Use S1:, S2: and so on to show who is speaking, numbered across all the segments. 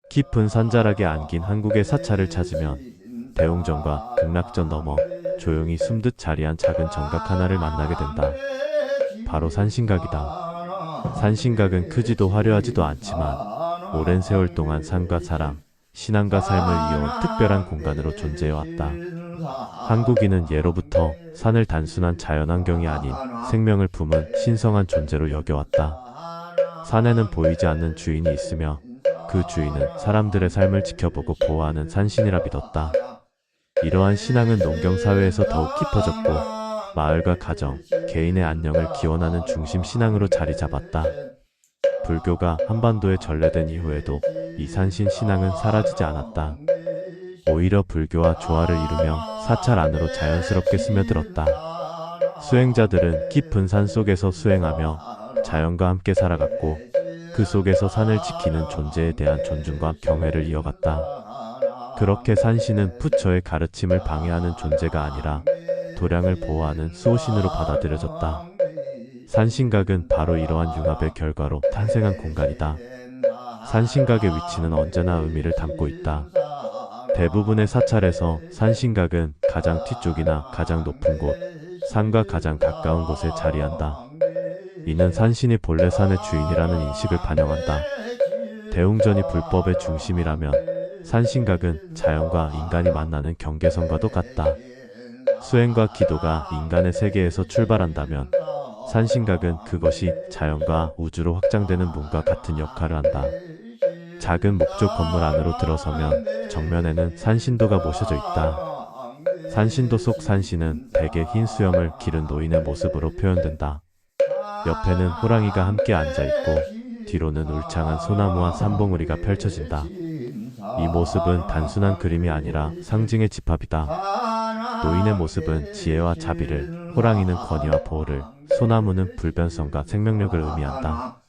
S1: 깊은 산자락에 안긴 한국의 사찰을 찾으면 대웅전과 극락전 넘어 조용히 숨듯 자리한 작은 정각 하나를 만나게 된다. 바로 산신각이다. 산신각은 크지도 화려하지도 않지만 오랜 세월 동안 산과 사람, 신앙과 삶을 이어온 특별한 공간으로 존재해왔다. 한국인은 예로부터 산을 단순한 자연환경이 아닌 생명을 품은 신성한 존재로 여겨왔다. 산에는 보이지 않는 주인이 있으며 그 주인은 사람들의 삶을 지켜보고 보호하는 산신이라 믿었다. 이러한 신앙은 농경사회에서 더욱 깊어졌고 마을과 가정, 개인의 안녕을 기원하는 중심 신앙으로 자리 잡았다. 불교가 한반도에 전래된 이후에도 이 산신 신앙은 사라지지 않았다. 오히려 불교와 조화를 이루며 사찰 안으로 자연스럽게 스며들었다. 수행자들은 깊은 산 속에서 수행하며 자연과 함께 살아갔고 그 속에서 산을 지키는 존재에 대한 존중과 경외를 이어갔다. 그렇게 산신은 부처의 가르침을 방해하는 존재가 아니라 도량을 보호하는 수호신으로 받아들여졌다. 산신각은 바로 이러한 융합의 결과로 탄생한 공간이다. 산신각의 위치는 언제나 의미를 담고 있다. 대부분의 사찰에서 산신각은 가장 뒤쪽이나 가장 높은 곳, 산과 가장 가까운 곳에 자리한다. 이는 산신이 본래 산의 주인이라는 인식을 반영한다. 대웅전이 불법의 중심이라면 산신각은 자연과 인간이 만나는 경계선과도 같다. 수행과 기도가 인간의 세계에서 출발한다면 산신각은 그것이 자연과 우주로 확장되는 문과 같은 역할을 한다. 작은 목조 건물 안으로 들어서면 정면에는 산신도가 모셔져 있다. 산신도 속 산신은 대개 흰 수염을 기른 노인의 모습으로 표현된다. 옆에는 호랑이가 함께 앉아있고 뒤로는 울창한 소나무와 산봉우리가 펼쳐진다. 이 모습은 단순한 그림이 아니라 상징의 집합이다. 노인의 모습은 지혜와 자비를, 호랑이는 권위와 보호를, 소나무는 불변성과 생명력을 의미한다.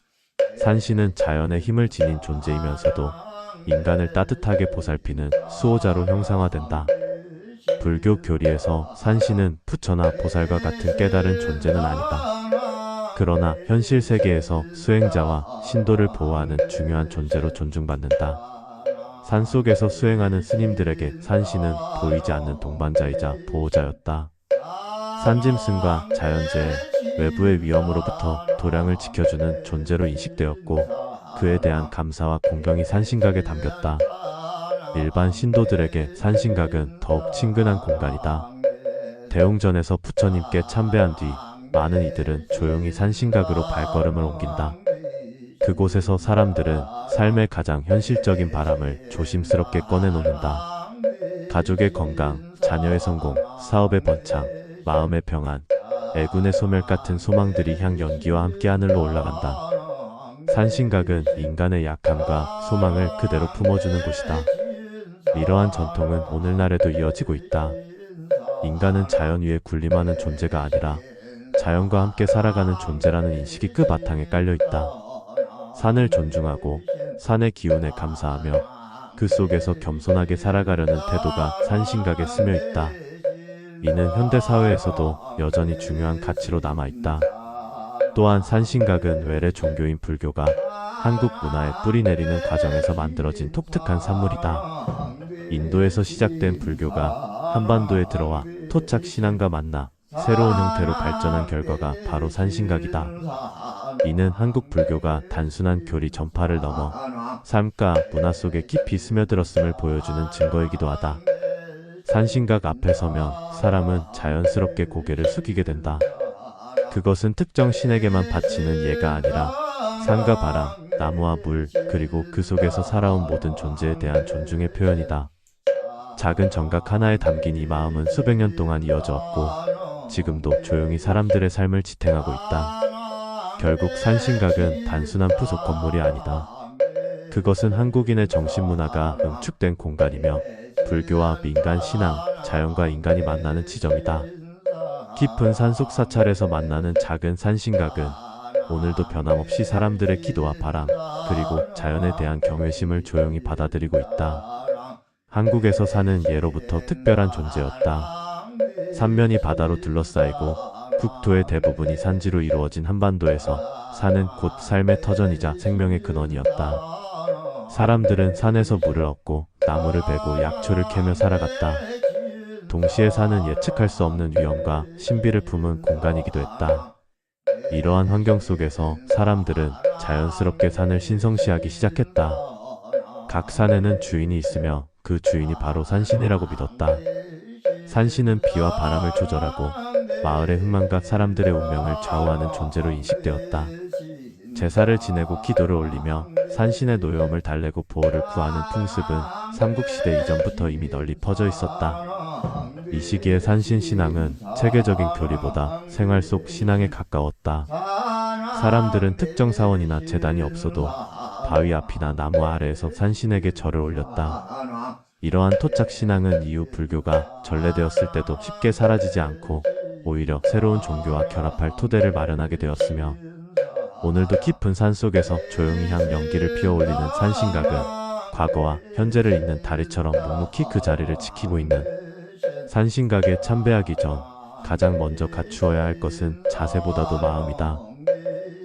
S1: 산신은 자연의 힘을 지닌 존재이면서도 인간을 따뜻하게 보살피는 수호자로 형상화된다. 불교 교리에서 산신은 부처나 보살과 같은 깨달은 존재는 아니다. 그러나 현실 세계에서 수행자와 신도를 보호하는 중요한 존재로 존중받는다. 산속에서 수행하는 스님들에게 산신은 보이지 않는 동반자이자 보호자였다. 산짐승과 자연재해, 외부의 위험으로부터 도량을 지켜주는 존재로 인식되었고 그에 대한 감사와 공경이 산신각에 담겼다. 일반 신도들에게 산신각은 더욱 친근한 공간이다. 대웅전에서 부처님께 참배한 뒤 많은 이들은 조용히 산신각으로 발걸음을 옮긴다. 그곳에서 사람들은 삶의 가장 현실적인 바람을 조심스럽게 꺼내놓는다. 가족의 건강, 자녀의 성공, 사업의 번창, 마음의 평안, 애군의 소멸 같은 소망들이 향연기와 함께 하늘로 올라간다. 산신각은 인간의 약함과 소망을 그대로 품어주는 곳이다. 이러한 전통은 오늘날에도 이어지고 있다. 인간은 자연 위에 군림하는 존재가 아니라 자연과 함께 살아가는 존재라는 인식이 그 바탕에 깔려있다. 산을 존중하고 산의 기운에 감사하며 그 속에서 겸손하게 살아가려는 태도가 산신각에 스며있다. 이는 현대사회에서도 여전히 중요한 가치로 남아있다. 또한 산신각은 외래 종교인 불교가 한국 문화에 뿌리 내리는 과정에서 만들어진 독특한 산물이다. 인도에서 시작된 불교가 한반도에 들어와 토착 신앙과 만나 새로운 형태로 발전한 결과가 바로 산신각이다. 이는 한국 불교가 단순한 교리 전파를 넘어 삶과 문화 속에 깊이 스며들었음을 보여주는 증거이기도 하다. 산신각 앞에 서면 사람은 자연스럽게 고개를 숙이게 된다. 그것은 특정 신에게만 바치는 예가 아니라 산과 바람, 나무와 물, 그리고 그 속에서 살아온 모든 존재에 대한 존중의 표현이다. 작은 정각 하나에 담긴 이 마음은 수백 년 동안 이어져 왔고 지금도 조용히 사람들의 삶을 지탱하고 있다. 결국 산신각은 단순한 부속 건물이 아니다. 그것은 한국인의 정신문화가 응축된 공간이며 불교와 민간 신앙, 자연과 인간이 만나는 지점이다. 깊은 산속 사찰에서 만나는 작은 산신각은 오늘도 변함없이 사람들의 기도와 바람, 그리고 자연에 대한 경외심을 조용히 받아들이고 있다. 한국에서 사는 예로부터 특별한 존재였다. 삼면이 바다로 둘러싸이고 국토의 대부분이 산지로 이루어진 한반도에서 산은 곧 삶의 터전이자 생명의 근원이었다. 사람들은 산에서 물을 얻고 나무를 베고 약초를 캐며 살아갔다. 동시에 산은 예측할 수 없는 위험과 신비를 품은 공간이기도 했다. 이러한 환경 속에서 사람들은 자연스럽게 산을 신성시하기 시작했다. 각 산에는 주인이 있으며 그 주인이 바로 산신이라고 믿었다. 산신은 비와 바람을 조절하고 마을의 흥망과 사람들의 운명을 좌우하는 존재로 인식되었다. 제사를 지내고 기도를 올리며 산신의 노여움을 달래고 보호를 구하는 풍습은 삼국시대 이전부터 이미 널리 퍼져 있었다. 이 시기의 산신 신앙은 체계적인 교리보다 생활 속 신앙에 가까웠다. 사람들은 특정 사원이나 제단이 없어도 바위 앞이나 나무 아래에서 산신에게 절을 올렸다. 이러한 토착 신앙은 이후 불교가 전래되었을 때도 쉽게 사라지지 않고 오히려 새로운 종교와 결합할 토대를 마련하게 되었으며, 오늘도 깊은 산 속에서 조용히 향 연기를 피어올리는 산신각은 과거와 현재를 잇는 다리처럼 묵묵히 그 자리를 지키고 있는, 산신각에 참배하기 전 가장 먼저 갖추어야 할 것은 자세보다도 마음이다.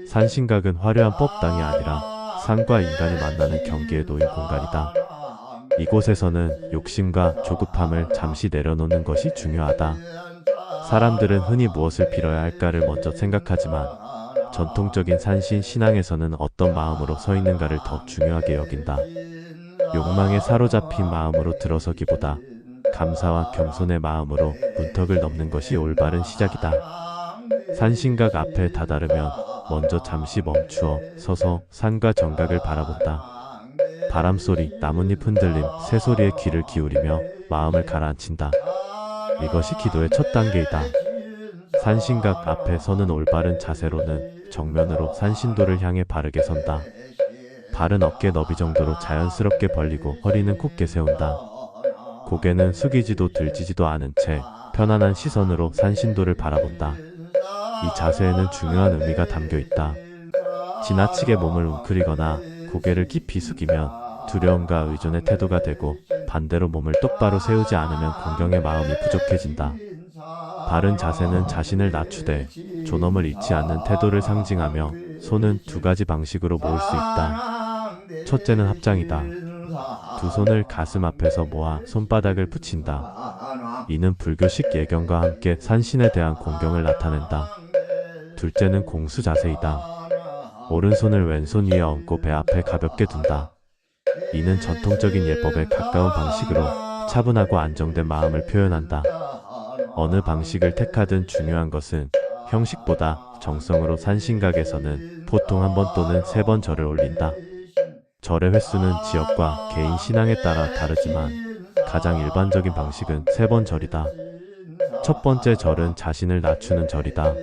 S1: 산신각은 화려한 법당이 아니라 산과 인간이 만나는 경계에 놓인 공간이다. 이곳에서는 욕심과 조급함을 잠시 내려놓는 것이 중요하다. 사람들은 흔히 무엇을 빌어야 할까를 먼저 생각하지만 전통적인 산신 신앙에서는 어떤 마음으로 서 있는가를 더 중요하게 여긴다. 욕망에 사로잡힌 마음으로 들어서기보다 감사와 겸손의 마음으로 문턱을 넘는 것이 올바른 시작이다. 산신각 앞에 다다르면 먼저 잠시 멈추어 서서 산과 정각을 바라본다. 바람소리, 나뭇잎 흔들림, 새소리에 귀를 기울이며 마음을 가라앉힌다. 이것이 기도의 첫 단계이다. 산신각 앞에 서는 올바른 자세로는 정면으로 산신도를 향해 바르게 선다. 발은 어깨 너비 정도로 자연스럽게 벌리고 허리는 곧게 세운다. 고개는 숙이지도 들지지도 않은 채 편안한 시선으로 산신도를 바라본다. 이 자세에는 중요한 의미가 담겨 있다. 지나치게 몸을 웅크리거나 고개를 깊이 숙이면 두려움과 의존의 태도가 되고, 반대로 몸을 똑바로 세우지 않으면 공경의 마음이 부족해진다. 바른 자세는 자신을 낮추되 존엄을 잃지 않는 태도를 상징하며 손은 두 가지 방식으로 모을 수 있다. 첫째는 합장이다. 두 손을 가슴 앞에서 모아 손바닥을 붙인다. 이는 불교식 예경과 함께 산신에 대한 공경을 나타낸다. 둘째는 공수 자세이다. 오른손을 왼손 위에 얹고 배 앞에 가볍게 둔다. 이는 전통적인 예법에 가까운 방식으로 차분하고 안정된 마음을 표현한다. 어느 방식을 택하든 중요한 것은 형식보다 정성으로 산신각에서는 보통 한 번 또는 3번 절을 올린다. 절의 횟수는 지역과 개인 신앙에 따라 다르지만 가장 일반적인 방식은 3번 절이다. 첫 번째 절은 자신을 낮추는 절이다.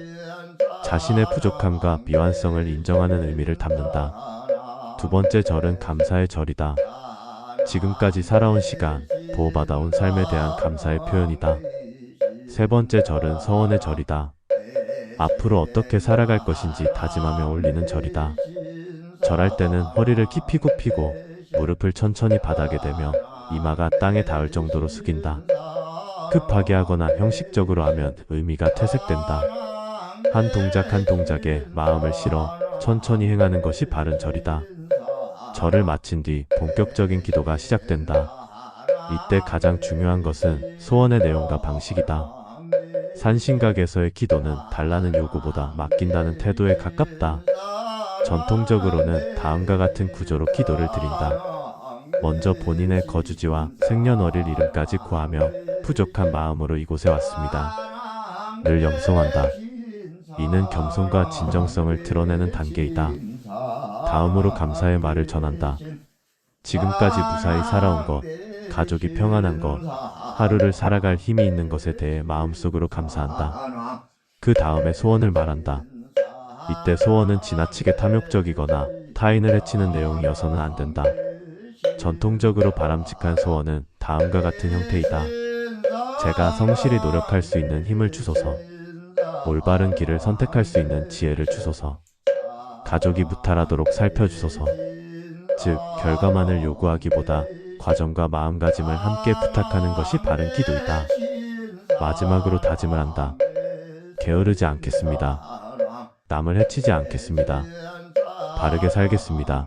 S1: 자신의 부족함과 미완성을 인정하는 의미를 담는다. 두 번째 절은 감사의 절이다. 지금까지 살아온 시간, 보호받아온 삶에 대한 감사의 표현이다. 세 번째 절은 서원의 절이다. 앞으로 어떻게 살아갈 것인지 다짐하며 올리는 절이다. 절할 때는 허리를 깊이 굽히고 무릎을 천천히 바닥에 대며 이마가 땅에 닿을 정도로 숙인다. 급하게 하거나 형식적으로 하면 의미가 퇴색된다. 한 동작 한 동작에 마음을 실어 천천히 행하는 것이 바른 절이다. 절을 마친 뒤 본격적인 기도가 시작된다. 이때 가장 중요한 것은 소원의 내용과 방식이다. 산신각에서의 기도는 달라는 요구보다 맡긴다는 태도에 가깝다. 전통적으로는 다음과 같은 구조로 기도를 드린다. 먼저 본인의 거주지와 생년월일 이름까지 구하며 부족한 마음으로 이곳에 왔습니다. 를 염송한다. 이는 겸손과 진정성을 드러내는 단계이다. 다음으로 감사의 말을 전한다. 지금까지 무사히 살아온 것, 가족이 평안한 것, 하루를 살아갈 힘이 있는 것에 대해 마음속으로 감사한다. 그 다음에 소원을 말한다. 이때 소원은 지나치게 탐욕적이거나 타인을 해치는 내용이어서는 안 된다. 전통적으로 바람직한 소원은 다음과 같은 형태이다. 제가 성실히 노력할 수 있는 힘을 주소서. 올바른 길을 선택할 수 있는 지혜를 주소서. 가족이 무탈하도록 살펴주소서. 즉, 결과만을 요구하기보다 과정과 마음가짐을 함께 부탁하는 것이 바른 기도이다. 마지막으로 다짐을 한다. 게으르지 않겠습니다. 남을 해치지 않겠습니다. 바르게 살겠습니다.